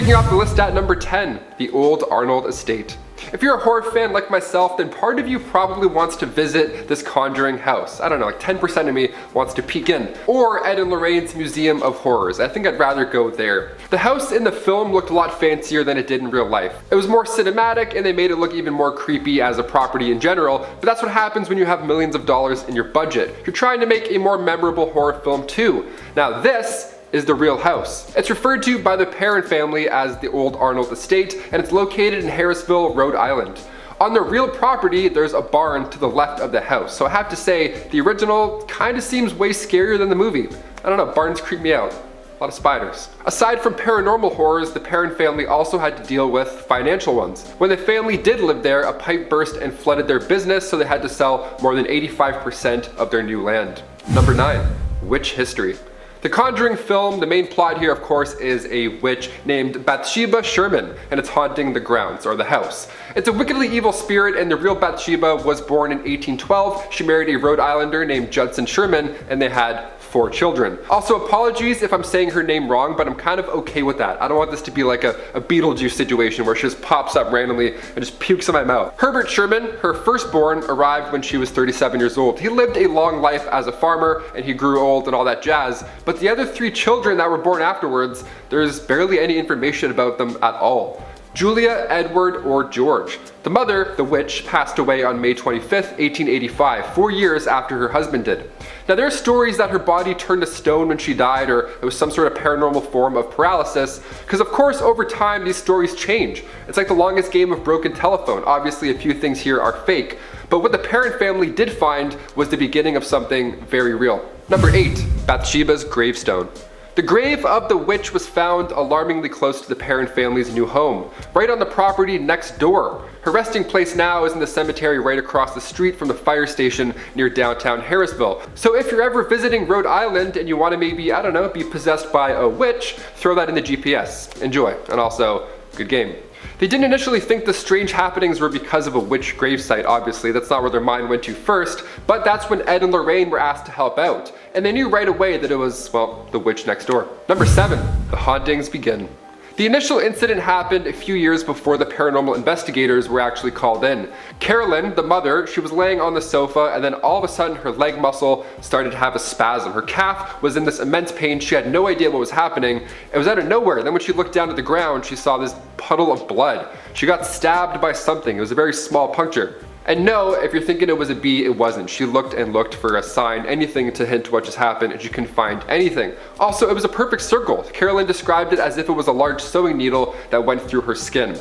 Kicking off the list at number 10, the Old Arnold Estate. If you're a horror fan like myself, then part of you probably wants to visit this Conjuring house. I don't know, like 10% of me wants to peek in. Or Ed and Lorraine's Museum of Horrors. I think I'd rather go there. The house in the film looked a lot fancier than it did in real life. It was more cinematic and they made it look even more creepy as a property in general, but that's what happens when you have millions of dollars in your budget. You're trying to make a more memorable horror film too. Now this is the real house. It's referred to by the parent family as the Old Arnold Estate, and it's located in Harrisville, Rhode Island. On the real property, there's a barn to the left of the house, so I have to say, the original kind of seems way scarier than the movie. I don't know, barns creep me out. A lot of spiders. Aside from paranormal horrors, the parent family also had to deal with financial ones. When the family did live there, a pipe burst and flooded their business, so they had to sell more than 85% of their new land. Number 9, witch history. The Conjuring film, the main plot here of course is a witch named Bathsheba Sherman, and it's haunting the grounds, or the house. It's a wickedly evil spirit, and the real Bathsheba was born in 1812. She married a Rhode Islander named Judson Sherman, and they had 4 children. Also, apologies if I'm saying her name wrong, but I'm kind of okay with that. I don't want this to be like a Beetlejuice situation where she just pops up randomly and just pukes in my mouth. Herbert Sherman, her firstborn, arrived when she was 37 years old. He lived a long life as a farmer, and he grew old and all that jazz, but the other 3 children that were born afterwards, there's barely any information about them at all. Julia, Edward, or George. The mother, the witch, passed away on May 25th, 1885, 4 years after her husband did. Now there are stories that her body turned to stone when she died, or it was some sort of paranormal form of paralysis, because of course over time these stories change. It's like the longest game of broken telephone. Obviously a few things here are fake, but what the parent family did find was the beginning of something very real. Number 8, Bathsheba's gravestone. The grave of the witch was found alarmingly close to the parent family's new home, right on the property next door. Her resting place now is in the cemetery right across the street from the fire station near downtown Harrisville. So if you're ever visiting Rhode Island and you want to maybe, I don't know, be possessed by a witch, throw that in the GPS. Enjoy, and also, good game. They didn't initially think the strange happenings were because of a witch gravesite, obviously, that's not where their mind went to first, but that's when Ed and Lorraine were asked to help out, and they knew right away that it was, well, the witch next door. Number 7, the hauntings begin. The initial incident happened a few years before the paranormal investigators were actually called in. Carolyn, the mother, she was laying on the sofa, and then all of a sudden her leg muscle started to have a spasm. Her calf was in this immense pain. She had no idea what was happening. It was out of nowhere. Then when she looked down at the ground, she saw this puddle of blood. She got stabbed by something. It was a very small puncture. And no, if you're thinking it was a bee, it wasn't. She looked and looked for a sign, anything to hint to what just happened, and she couldn't find anything. Also, it was a perfect circle. Carolyn described it as if it was a large sewing needle that went through her skin.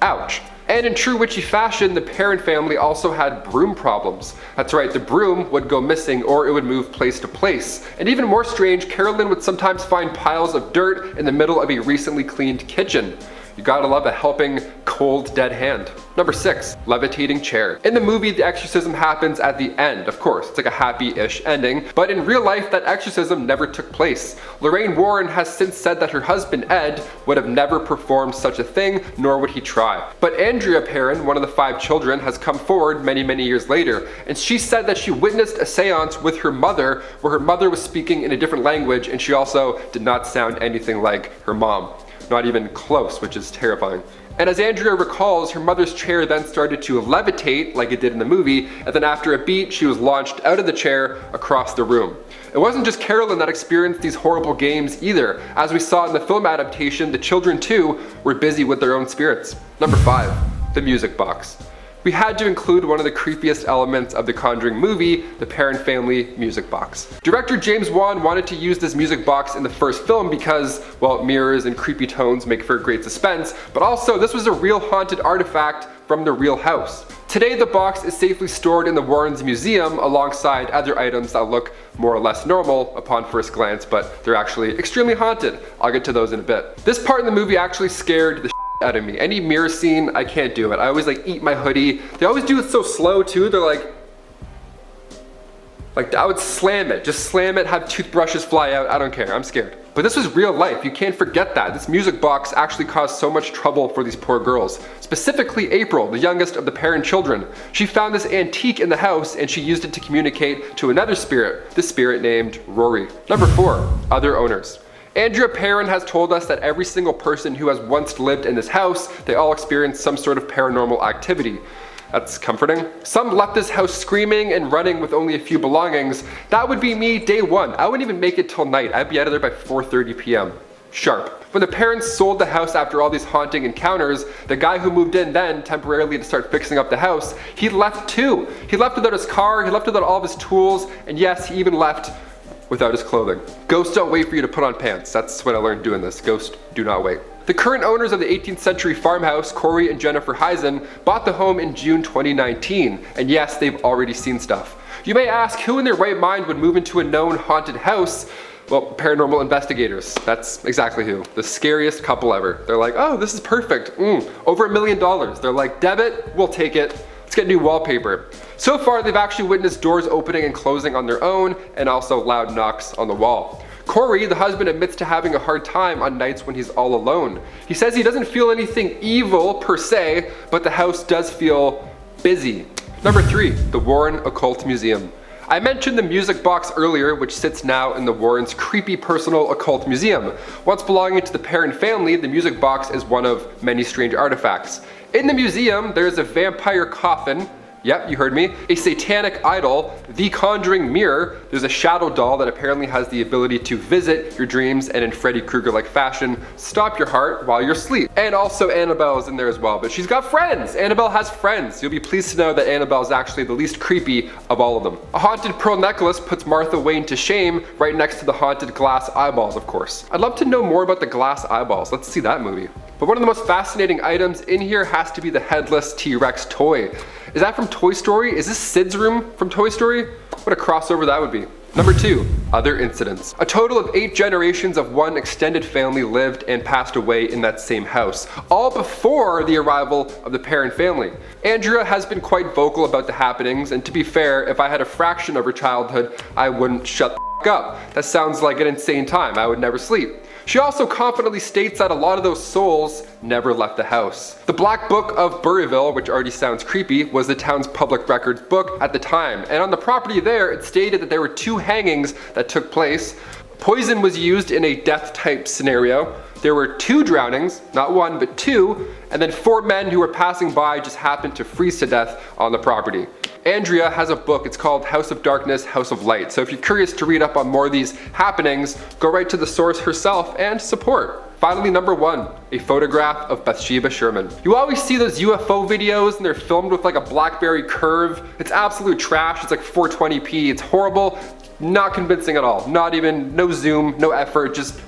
Ouch. And in true witchy fashion, the parent family also had broom problems. That's right, the broom would go missing or it would move place to place. And even more strange, Carolyn would sometimes find piles of dirt in the middle of a recently cleaned kitchen. You gotta love a helping, cold, dead hand. Number 6, levitating chair. In the movie, the exorcism happens at the end, of course. It's like a happy-ish ending, but in real life, that exorcism never took place. Lorraine Warren has since said that her husband, Ed, would have never performed such a thing, nor would he try. But Andrea Perrin, one of the 5 children, has come forward many years later, and she said that she witnessed a seance with her mother, where her mother was speaking in a different language, and she also did not sound anything like her mom. Not even close, which is terrifying. And as Andrea recalls, her mother's chair then started to levitate like it did in the movie, and then after a beat, she was launched out of the chair across the room. It wasn't just Carolyn that experienced these horrible games either. As we saw in the film adaptation, the children too were busy with their own spirits. Number 5, the music box. We had to include one of the creepiest elements of the Conjuring movie, the parent family music box. Director James Wan wanted to use this music box in the first film because, well, mirrors and creepy tones make for great suspense, but also this was a real haunted artifact from the real house. Today the box is safely stored in the Warrens Museum alongside other items that look more or less normal upon first glance, but they're actually extremely haunted. I'll get to those in a bit. This part in the movie actually scared the out of me. Any mirror scene, I can't do it. I always like eat my hoodie. They always do it so slow too. They're like I would slam it, just slam it, have toothbrushes fly out. I don't care, I'm scared. But this was real life, you can't forget that. This music box actually caused so much trouble for these poor girls. Specifically April, the youngest of the parent children. She found this antique in the house and she used it to communicate to another spirit, the spirit named Rory. Number 4, other owners. Andrea Perrin has told us that every single person who has once lived in this house, they all experienced some sort of paranormal activity. That's comforting. Some left this house screaming and running with only a few belongings. That would be me day one. I wouldn't even make it till night. I'd be out of there by 4:30 p.m. Sharp. When the parents sold the house after all these haunting encounters, the guy who moved in then temporarily to start fixing up the house, he left too. He left without his car, he left without all of his tools, and yes, he even left without his clothing. Ghosts don't wait for you to put on pants. That's what I learned doing this. Ghosts do not wait. The current owners of the 18th century farmhouse, Corey and Jennifer Heisen, bought the home in June 2019, and yes, they've already seen stuff. You may ask, who in their right mind would move into a known haunted house? Well, paranormal investigators. That's exactly who. The scariest couple ever. They're like, oh, this is perfect. Over $1 million. They're like, debit, we'll take it. Let's get new wallpaper. So far, they've actually witnessed doors opening and closing on their own, and also loud knocks on the wall. Corey, the husband, admits to having a hard time on nights when he's all alone. He says he doesn't feel anything evil per se, but the house does feel busy. Number 3, the Warren Occult Museum. I mentioned the music box earlier, which sits now in the Warrens' creepy personal occult museum. Once belonging to the Perrin family, the music box is one of many strange artifacts. In the museum, there's a vampire coffin. Yep, you heard me. A satanic idol, the Conjuring mirror. There's a shadow doll that apparently has the ability to visit your dreams and in Freddy Krueger-like fashion, stop your heart while you're asleep. And also Annabelle is in there as well, but she's got friends. Annabelle has friends. You'll be pleased to know that Annabelle is actually the least creepy of all of them. A haunted pearl necklace puts Martha Wayne to shame right next to the haunted glass eyeballs, of course. I'd love to know more about the glass eyeballs. Let's see that movie. But one of the most fascinating items in here has to be the headless T-Rex toy. Is that from Toy Story? Is this Sid's room from Toy Story? What a crossover that would be. Number 2, other incidents. A total of 8 generations of one extended family lived and passed away in that same house, all before the arrival of the Perrin family. Andrea has been quite vocal about the happenings, and to be fair, if I had a fraction of her childhood, I wouldn't shut the up. That sounds like an insane time. I would never sleep. She also confidently states that a lot of those souls never left the house. The Black Book of Burryville, which already sounds creepy, was the town's public records book at the time. And on the property there, it stated that there were 2 hangings that took place. Poison was used in a death type scenario. There were 2 drownings, not 1, but 2, and then 4 men who were passing by just happened to freeze to death on the property. Andrea has a book, it's called House of Darkness, House of Light. So if you're curious to read up on more of these happenings, go right to the source herself and support. Finally, number 1, a photograph of Bathsheba Sherman. You always see those UFO videos and they're filmed with like a BlackBerry curve. It's absolute trash, it's like 420p, it's horrible, not convincing at all. Not even, no zoom, no effort, just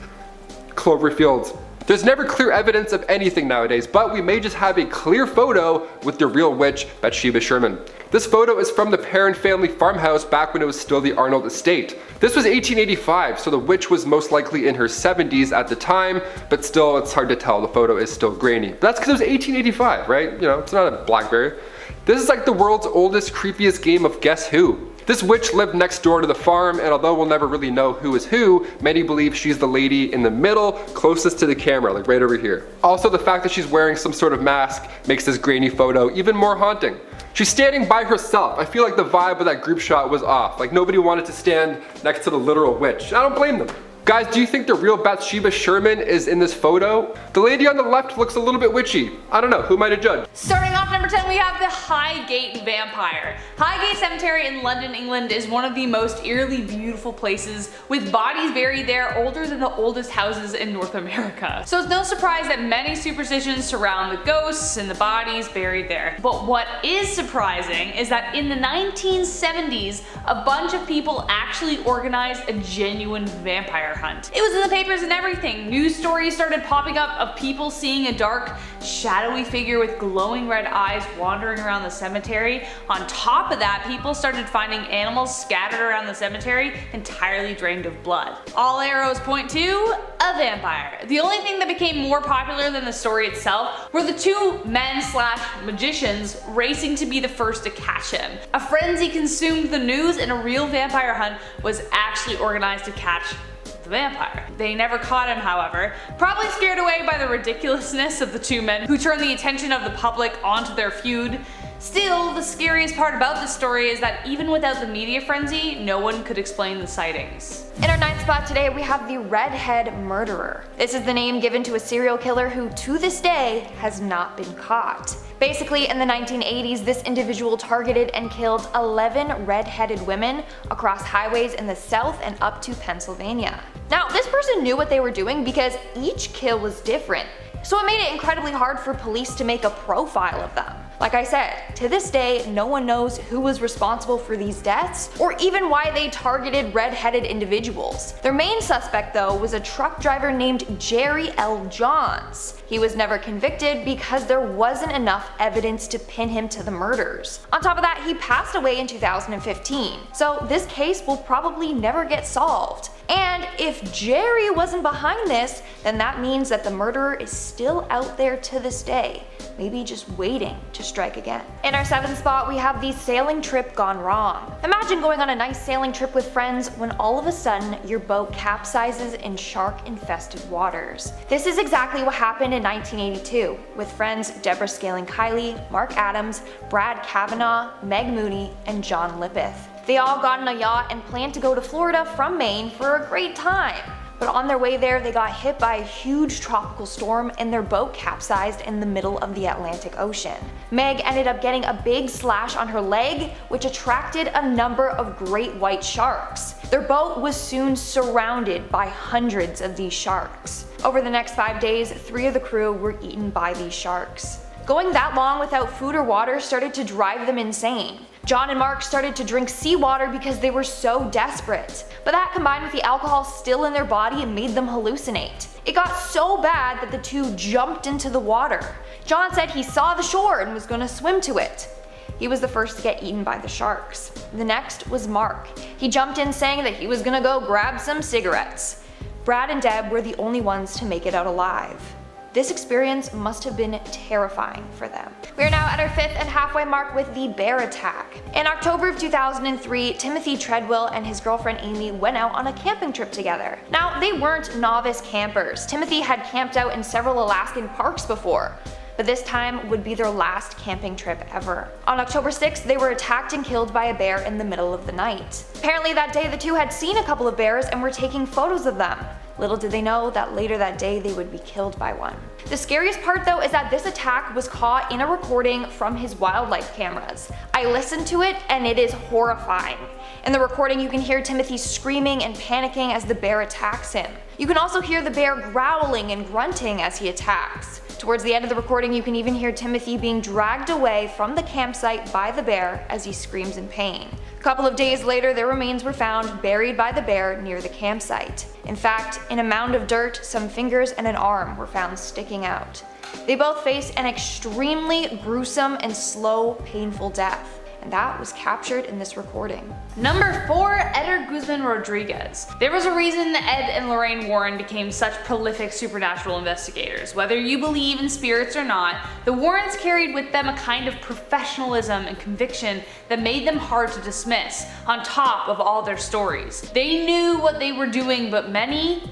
Cloverfields. There's never clear evidence of anything nowadays, but we may just have a clear photo with the real witch, Bathsheba Sherman. This photo is from the Perrin family farmhouse back when it was still the Arnold Estate. This was 1885, so the witch was most likely in her 70s at the time, but still, it's hard to tell. The photo is still grainy. But that's because it was 1885, right? You know, it's not a BlackBerry. This is like the world's oldest, creepiest game of Guess Who. This witch lived next door to the farm, and although we'll never really know who is who, many believe she's the lady in the middle, closest to the camera, like right over here. Also, the fact that she's wearing some sort of mask makes this grainy photo even more haunting. She's standing by herself. I feel like the vibe of that group shot was off. Like nobody wanted to stand next to the literal witch. I don't blame them. Guys, do you think the real Bathsheba Sherman is in this photo? The lady on the left looks a little bit witchy. I don't know, who am I to judge? Starting off number 10, we have the Highgate Vampire. Highgate Cemetery in London, England is one of the most eerily beautiful places, with bodies buried there older than the oldest houses in North America. So it's no surprise that many superstitions surround the ghosts and the bodies buried there. But what is surprising is that in the 1970s, a bunch of people actually organized a genuine vampire hunt. It was in the papers and everything. News stories started popping up of people seeing a dark, shadowy figure with glowing red eyes wandering around the cemetery. On top of that, people started finding animals scattered around the cemetery entirely drained of blood. All arrows point to a vampire. The only thing that became more popular than the story itself were the 2 men/magicians racing to be the first to catch him. A frenzy consumed the news, and a real vampire hunt was actually organized to catch the vampire. They never caught him, however, probably scared away by the ridiculousness of the 2 men who turned the attention of the public onto their feud. Still, the scariest part about this story is that even without the media frenzy, no one could explain the sightings. In our 9th spot today, we have the Redhead Murderer. This is the name given to a serial killer who, to this day, has not been caught. Basically, in the 1980s, this individual targeted and killed 11 red-headed women across highways in the South and up to Pennsylvania. Now, this person knew what they were doing because each kill was different, so it made it incredibly hard for police to make a profile of them. Like I said, to this day, no one knows who was responsible for these deaths or even why they targeted red-headed individuals. Their main suspect, though, was a truck driver named Jerry L. Johns. He was never convicted because there wasn't enough evidence to pin him to the murders. On top of that, he passed away in 2015, so this case will probably never get solved. And if Jerry wasn't behind this, then that means that the murderer is still out there to this day, maybe just waiting to strike again. In our 7th spot, we have the sailing trip gone wrong. Imagine going on a nice sailing trip with friends when all of a sudden your boat capsizes in shark-infested waters. This is exactly what happened in 1982 with friends Deborah Scaling Kiley, Mark Adams, Brad Kavanaugh, Meg Mooney, and John Lippeth. They all got on a yacht and planned to go to Florida from Maine for a great time. But on their way there, they got hit by a huge tropical storm and their boat capsized in the middle of the Atlantic Ocean. Meg ended up getting a big slash on her leg, which attracted a number of great white sharks. Their boat was soon surrounded by hundreds of these sharks. Over the next 5 days, 3 of the crew were eaten by these sharks. Going that long without food or water started to drive them insane. John and Mark started to drink seawater because they were so desperate. But that combined with the alcohol still in their body made them hallucinate. It got so bad that the two jumped into the water. John said he saw the shore and was going to swim to it. He was the first to get eaten by the sharks. The next was Mark. He jumped in saying that he was going to go grab some cigarettes. Brad and Deb were the only ones to make it out alive. This experience must have been terrifying for them. We are now at our 5th and halfway mark with the bear attack. In October of 2003, Timothy Treadwell and his girlfriend Amy went out on a camping trip together. Now, they weren't novice campers. Timothy had camped out in several Alaskan parks before, but this time would be their last camping trip ever. On October 6th, they were attacked and killed by a bear in the middle of the night. Apparently that day the two had seen a couple of bears and were taking photos of them. Little did they know that later that day they would be killed by one. The scariest part though is that this attack was caught in a recording from his wildlife cameras. I listened to it and it is horrifying. In the recording you can hear Timothy screaming and panicking as the bear attacks him. You can also hear the bear growling and grunting as he attacks. Towards the end of the recording you can even hear Timothy being dragged away from the campsite by the bear as he screams in pain. A couple of days later, their remains were found buried by the bear near the campsite. In fact, in a mound of dirt, some fingers and an arm were found sticking out. They both faced an extremely gruesome and slow, painful death. And that was captured in this recording. Number 4, Eder Guzman Rodriguez. There was a reason Ed and Lorraine Warren became such prolific supernatural investigators. Whether you believe in spirits or not, the Warrens carried with them a kind of professionalism and conviction that made them hard to dismiss, on top of all their stories. They knew what they were doing, but many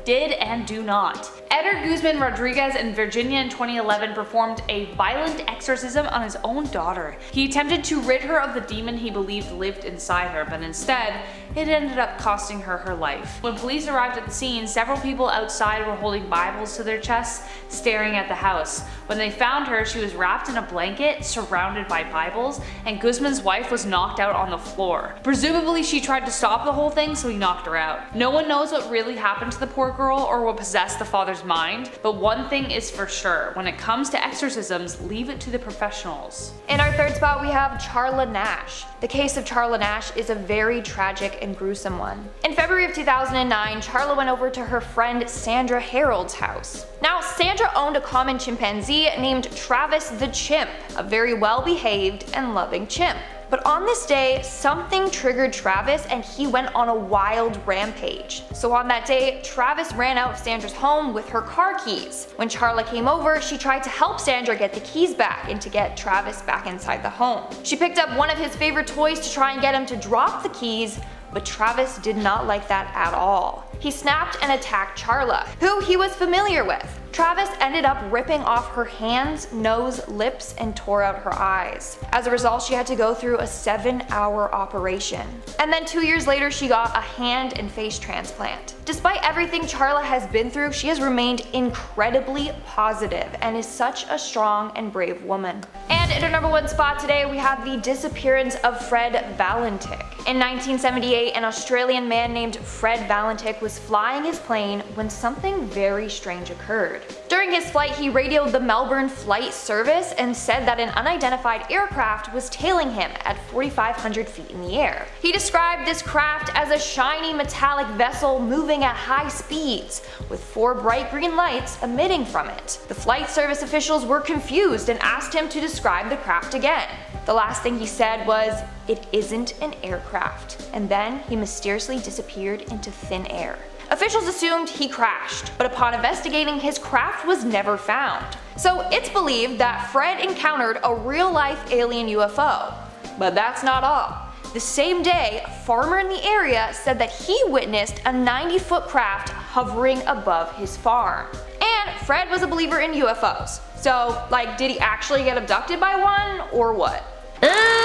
did and do not. Eder Guzman Rodriguez in Virginia in 2011 performed a violent exorcism on his own daughter. He attempted to rid her of the demon he believed lived inside her, but instead, it ended up costing her her life. When police arrived at the scene, several people outside were holding Bibles to their chests, staring at the house. When they found her, she was wrapped in a blanket, surrounded by Bibles, and Guzman's wife was knocked out on the floor. Presumably, she tried to stop the whole thing, so he knocked her out. No one knows what really happened to the poor girl or what possessed the father's mind, but one thing is for sure, when it comes to exorcisms, leave it to the professionals. In our 3rd spot we have Charla Nash. The case of Charla Nash is a very tragic and gruesome one. In February of 2009, Charla went over to her friend Sandra Harold's house. Now, Sandra owned a common chimpanzee named Travis the Chimp, a very well-behaved and loving chimp. But on this day, something triggered Travis and he went on a wild rampage. So on that day, Travis ran out of Sandra's home with her car keys. When Charla came over, she tried to help Sandra get the keys back and to get Travis back inside the home. She picked up one of his favorite toys to try and get him to drop the keys, but Travis did not like that at all. He snapped and attacked Charla, who he was familiar with. Travis ended up ripping off her hands, nose, lips, and tore out her eyes. As a result, she had to go through a 7-hour operation. And then 2 years later, she got a hand and face transplant. Despite everything Charla has been through, she has remained incredibly positive and is such a strong and brave woman. And in our number 1 spot today, we have the disappearance of Fred Valentich. In 1978, an Australian man named Fred Valentich was flying his plane when something very strange occurred. During his flight, he radioed the Melbourne Flight Service and said that an unidentified aircraft was tailing him at 4,500 feet in the air. He described this craft as a shiny metallic vessel moving at high speeds, with 4 bright green lights emitting from it. The Flight Service officials were confused and asked him to describe the craft again. The last thing he said was, "It isn't an aircraft," and then he mysteriously disappeared into thin air. Officials assumed he crashed, but upon investigating, his craft was never found. So it's believed that Fred encountered a real-life alien UFO. But that's not all. The same day, a farmer in the area said that he witnessed a 90-foot craft hovering above his farm. And Fred was a believer in UFOs. So, did he actually get abducted by one, or what?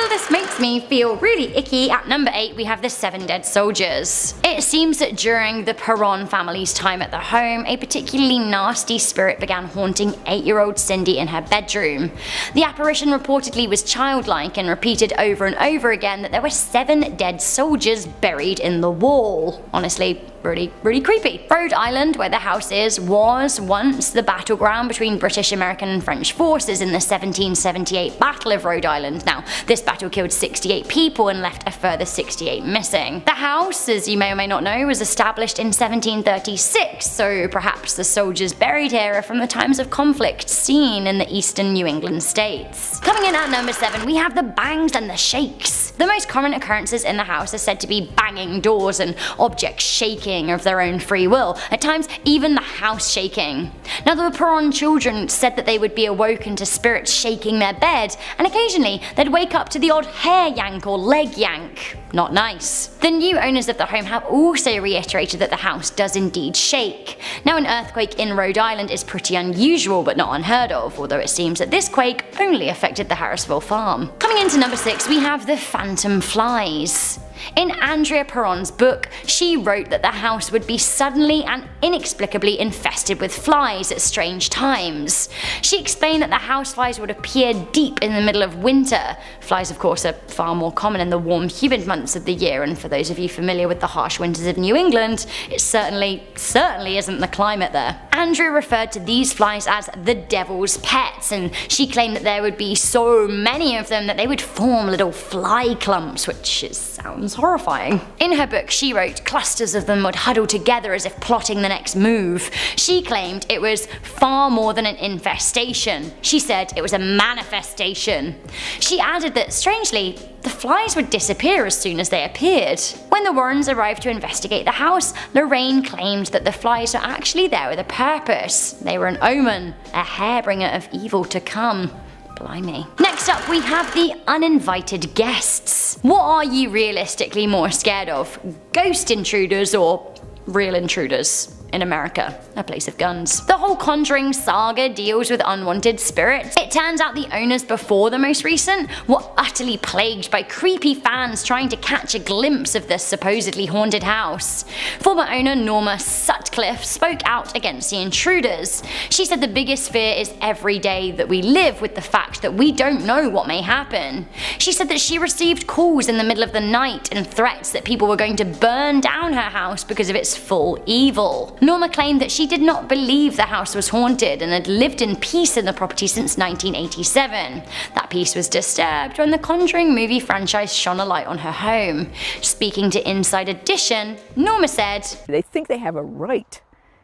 This makes me feel really icky. At number 8, we have the 7 dead soldiers. It seems that during the Perron family's time at the home, a particularly nasty spirit began haunting 8-year-old Cindy in her bedroom. The apparition reportedly was childlike and repeated over and over again that there were 7 dead soldiers buried in the wall. Honestly, really creepy. Rhode Island, where the house is, was once the battleground between British, American and French forces in the 1778 Battle of Rhode Island. Now, this battle killed 68 people and left a further 68 missing. The house, as you may or may not know, was established in 1736, so perhaps the soldiers buried here are from the times of conflict seen in the eastern New England states. Coming in at number 7, we have the bangs and the shakes. The most common occurrences in the house are said to be banging doors and objects shaking of their own free will, at times even the house shaking. Now, the Perron children said that they would be awoken to spirits shaking their bed, and occasionally they'd wake up to the odd hair yank or leg yank. Not nice. The new owners of the home have also reiterated that the house does indeed shake. Now, an earthquake in Rhode Island is pretty unusual but not unheard of, although it seems that this quake only affected the Harrisville farm. Coming into number 6, we have the Phantom Flies. In Andrea Perron's book, she wrote that the house would be suddenly and inexplicably infested with flies at strange times. She explained that the houseflies would appear deep in the middle of winter. Flies, of course, are far more common in the warm, humid months of the year, and for those of you familiar with the harsh winters of New England, it certainly isn't the climate there. Andrea referred to these flies as the devil's pets, and she claimed that there would be so many of them that they would form little fly clumps, which sounds horrifying. In her book, she wrote clusters of them would huddle together as if plotting the next move. She claimed it was far more than an infestation. She said it was a manifestation. She added that, strangely, the flies would disappear as soon as they appeared. When the Warrens arrived to investigate the house, Lorraine claimed that the flies were actually there with a purpose. They were an omen, a harbinger of evil to come. Blimey. Next up, we have the uninvited guests. What are you realistically more scared of? Ghost intruders or real intruders? In America, a place of guns. The whole Conjuring saga deals with unwanted spirits. It turns out the owners before the most recent were utterly plagued by creepy fans trying to catch a glimpse of the supposedly haunted house. Former owner Norma Sutcliffe spoke out against the intruders. She said the biggest fear is every day that we live with the fact that we don't know what may happen. She said that she received calls in the middle of the night and threats that people were going to burn down her house because of its full evil. Norma claimed that she did not believe the house was haunted and had lived in peace in the property since 1987. That peace was disturbed when the Conjuring movie franchise shone a light on her home. Speaking to Inside Edition, Norma said, "They think they have a right,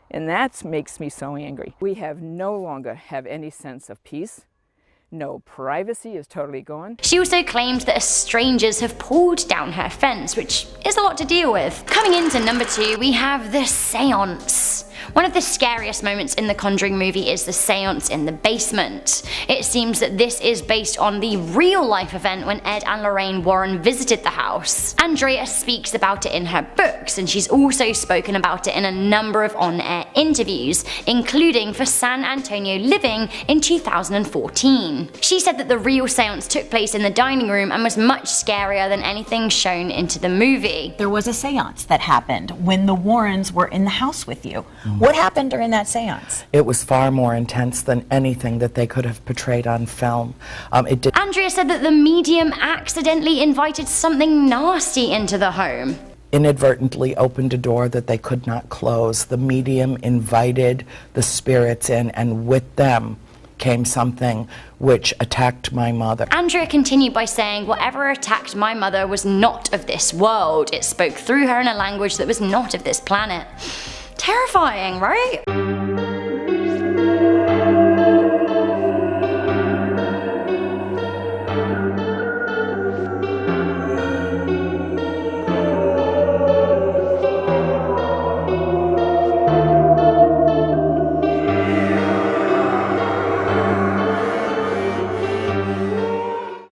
and that makes me so angry. We no longer have any sense of peace. No privacy is totally gone." She also claimed that strangers have pulled down her fence, which is a lot to deal with. Coming into number 2, we have the Seance. One of the scariest moments in the Conjuring movie is the seance in the basement. It seems that this is based on the real life event when Ed and Lorraine Warren visited the house. Andrea speaks about it in her books, and she's also spoken about it in a number of on-air interviews, including for San Antonio Living in 2014. She said that the real seance took place in the dining room and was much scarier than anything shown into the movie. There was a seance that happened when the Warrens were in the house with you. What happened during that seance? It was far more intense than anything that they could have portrayed on film. Andrea said that the medium accidentally invited something nasty into the home. Inadvertently opened a door that they could not close. The medium invited the spirits in, and with them came something which attacked my mother. Andrea continued by saying, "Whatever attacked my mother was not of this world. It spoke through her in a language that was not of this planet." Terrifying, right?